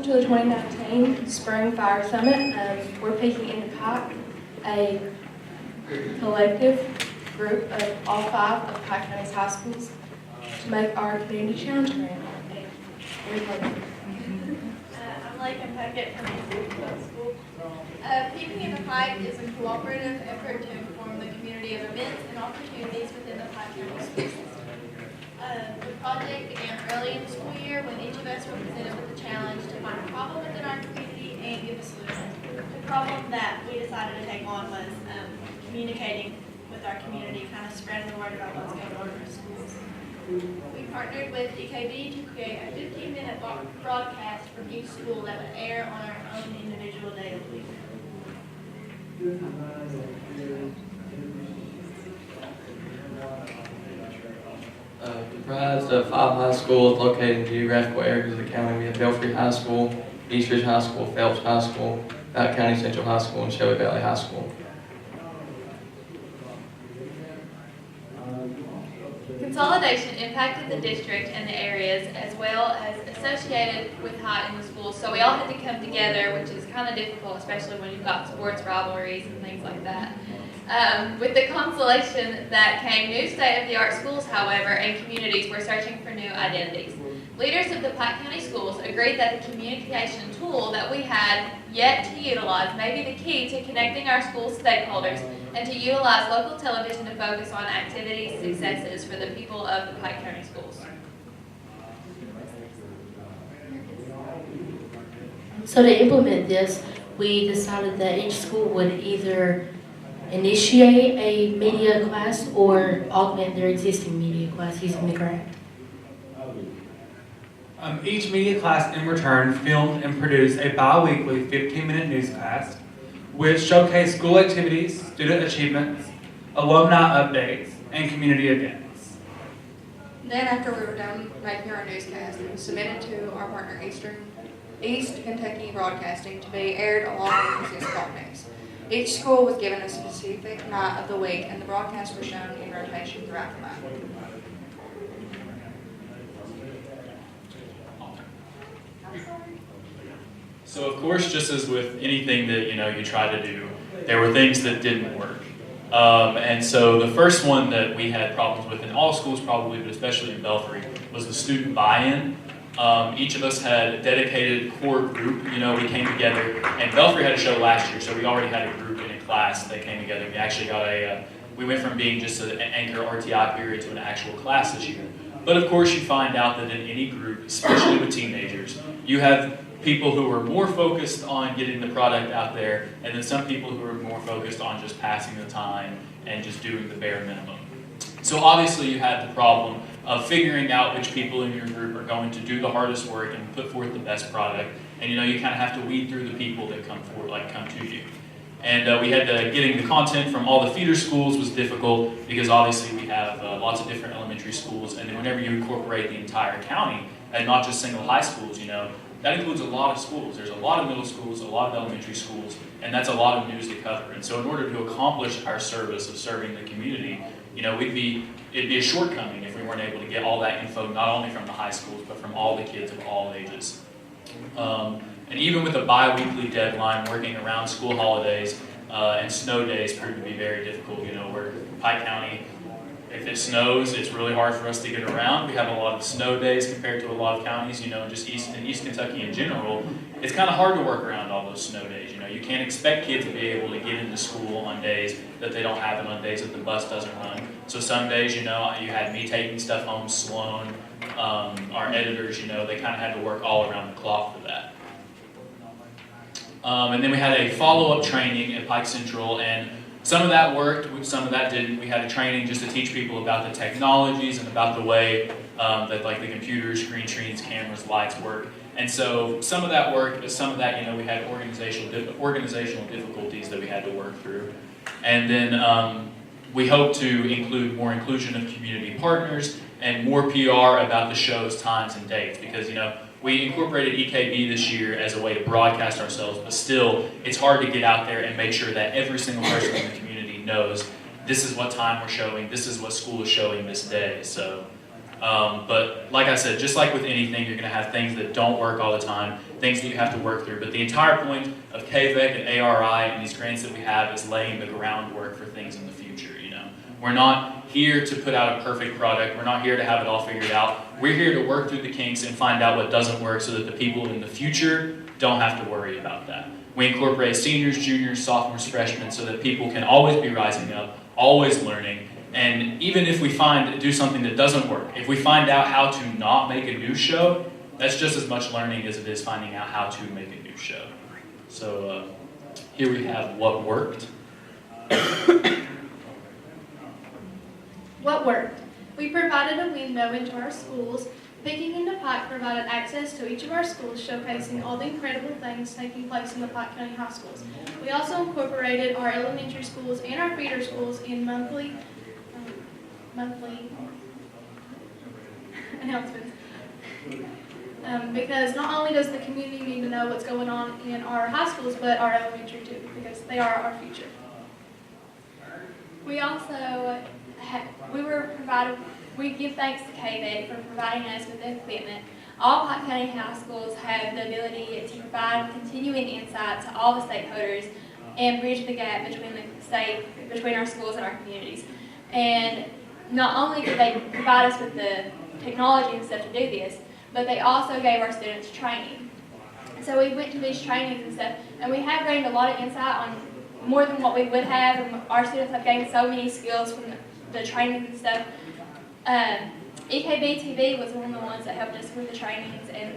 to the 2019 Spring Fire Summit. We're picking into Pike a collective group of all 5 of Pike County's high schools to make our community challenge grant. I'm Lakin Puckett from East School. Peeping in the Pike is a cooperative effort to inform the community of events and opportunities within the Pike County school system. The project began early in the school year when each of us were presented with the challenge to find a problem within our community and give a solution. The problem that we decided to take on was communicating with our community, kind of spreading the word about what's going on in our schools. We partnered with DKB to create a 15-minute broadcast from each school that would air on our own individual day of the week. Comprised of 5 high schools located in geographical areas of the county. We have Belfry High School, East Ridge High School, Phelps High School, Pike County Central High School, and Shelby Valley High School. Consolidation impacted the district and the areas as well as associated with high in the schools. So we all had to come together, which is kind of difficult, especially when you've got sports rivalries and things like that. With the consolation that came new state-of-the-art schools, however, and communities were searching for new identities. Leaders of the Pike County schools agreed that the communication tool that we had yet to utilize may be the key to connecting our school stakeholders and to utilize local television to focus on activities, successes for the people of the Pike County schools. So to implement this, we decided that each school would either initiate a media class or augment their existing media class using the grant. Each media class in return filmed and produced a bi-weekly 15-minute newscast which showcased school activities, student achievements, alumni updates, and community events. Then after we were done making our newscast, it was submitted to our partner East Kentucky Broadcasting to be aired along with the 6 o'clock news. Each school was given a specific night of the week and the broadcasts were shown in rotation throughout the night. So of course, just as with anything that you try to do, there were things that didn't work. And so the first one that we had problems with in all schools probably, but especially in Belfry, was the student buy-in. Each of us had a dedicated core group. We came together, and Belfry had a show last year, so we already had a group in a class that came together. We actually got we went from being just an anchor RTI period to an actual class this year. But of course, you find out that in any group, especially with teenagers, you have people who are more focused on getting the product out there, and then some people who are more focused on just passing the time and just doing the bare minimum. So obviously you had the problem of figuring out which people in your group are going to do the hardest work and put forth the best product. And you kind of have to weed through the people that come to you. And we had getting the content from all the feeder schools was difficult because obviously we have lots of different elementary schools, and then whenever you incorporate the entire county and not just single high schools, that includes a lot of schools. There's a lot of middle schools, a lot of elementary schools, and that's a lot of news to cover. And so in order to accomplish our service of serving the community, it'd be a shortcoming if we weren't able to get all that info, not only from the high schools, but from all the kids of all ages. And even with a bi-weekly deadline, working around school holidays and snow days proved to be very difficult. Where Pike County, if it snows, it's really hard for us to get around. We have a lot of snow days compared to a lot of counties, just East Kentucky in general. It's kind of hard to work around all those snow days. You can't expect kids to be able to get into school on days that they don't have it, on days that the bus doesn't run. So some days, you had me taking stuff home, Sloan, our editors, they kind of had to work all around the clock for that. And then we had a follow-up training at Pike Central, and some of that worked, some of that didn't. We had a training just to teach people about the technologies and about the way that the computers, screen screens, cameras, lights work. And so some of that worked, but some of that, we had organizational difficulties that we had to work through. And then we hope to include more inclusion of community partners and more PR about the show's times and dates, because we incorporated EKB this year as a way to broadcast ourselves, but still, it's hard to get out there and make sure that every single person in the community knows this is what time we're showing, this is what school is showing this day. So But like I said, just like with anything, you're going to have things that don't work all the time, things that you have to work through. But the entire point of KVEC and ARI and these grants that we have is laying the groundwork for things in the future. You know, we're not here to put out a perfect product. We're not here to have it all figured out. We're here to work through the kinks and find out what doesn't work so that the people in the future don't have to worry about that. We incorporate seniors, juniors, sophomores, freshmen so that people can always be rising up, always learning. And even if we do something that doesn't work, if we find out how to not make a new show, that's just as much learning as it is finding out how to make a new show. So here we have what worked. What worked? We provided a window into our schools. Peeking into Pike provided access to each of our schools, showcasing all the incredible things taking place in the Pike County High Schools. We also incorporated our elementary schools and our feeder schools in monthly announcements. Because not only does the community need to know what's going on in our high schools, but our elementary too, because they are our future. We also we give thanks to KVEC for providing us with the equipment. All Pike County High Schools have the ability to provide continuing insight to all the stakeholders and bridge the gap between our schools and our communities. And not only did they provide us with the technology and stuff to do this, but they also gave our students training. So we went to these trainings and stuff, and we have gained a lot of insight on more than what we would have, and our students have gained so many skills from the training and stuff. EKB TV was one of the ones that helped us with the trainings, and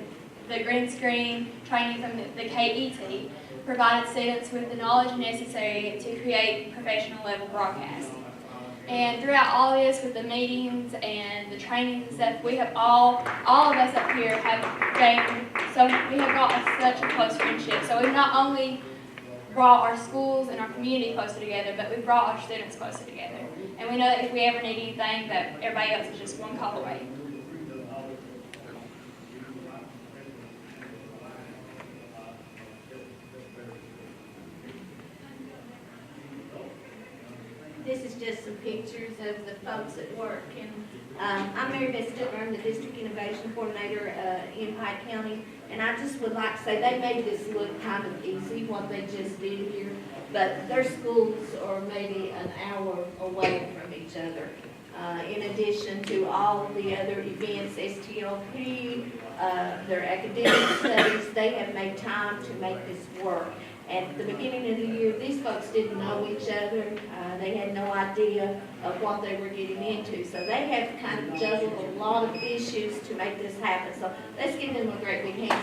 the green screen training from the KET provided students with the knowledge necessary to create professional level broadcasts. And throughout all this, with the meetings and the training and stuff, we have all of us up here have gained, so we have got such a close friendship. So we've not only brought our schools and our community closer together, but we've brought our students closer together. And we know that if we ever need anything, that everybody else is just one call away. This is just some pictures of the folks at work. And I'm Mary Beth Stutler, I'm the District Innovation Coordinator in Pike County. And I just would like to say they made this look kind of easy, what they just did here. But their schools are maybe an hour away from each other. In addition to all of the other events, STLP, their academic studies, they have made time to make this work. At the beginning of the year, these folks didn't know each other. They had no idea of what they were getting into. So they have kind of juggled a lot of issues to make this happen. So let's give them a great big hand.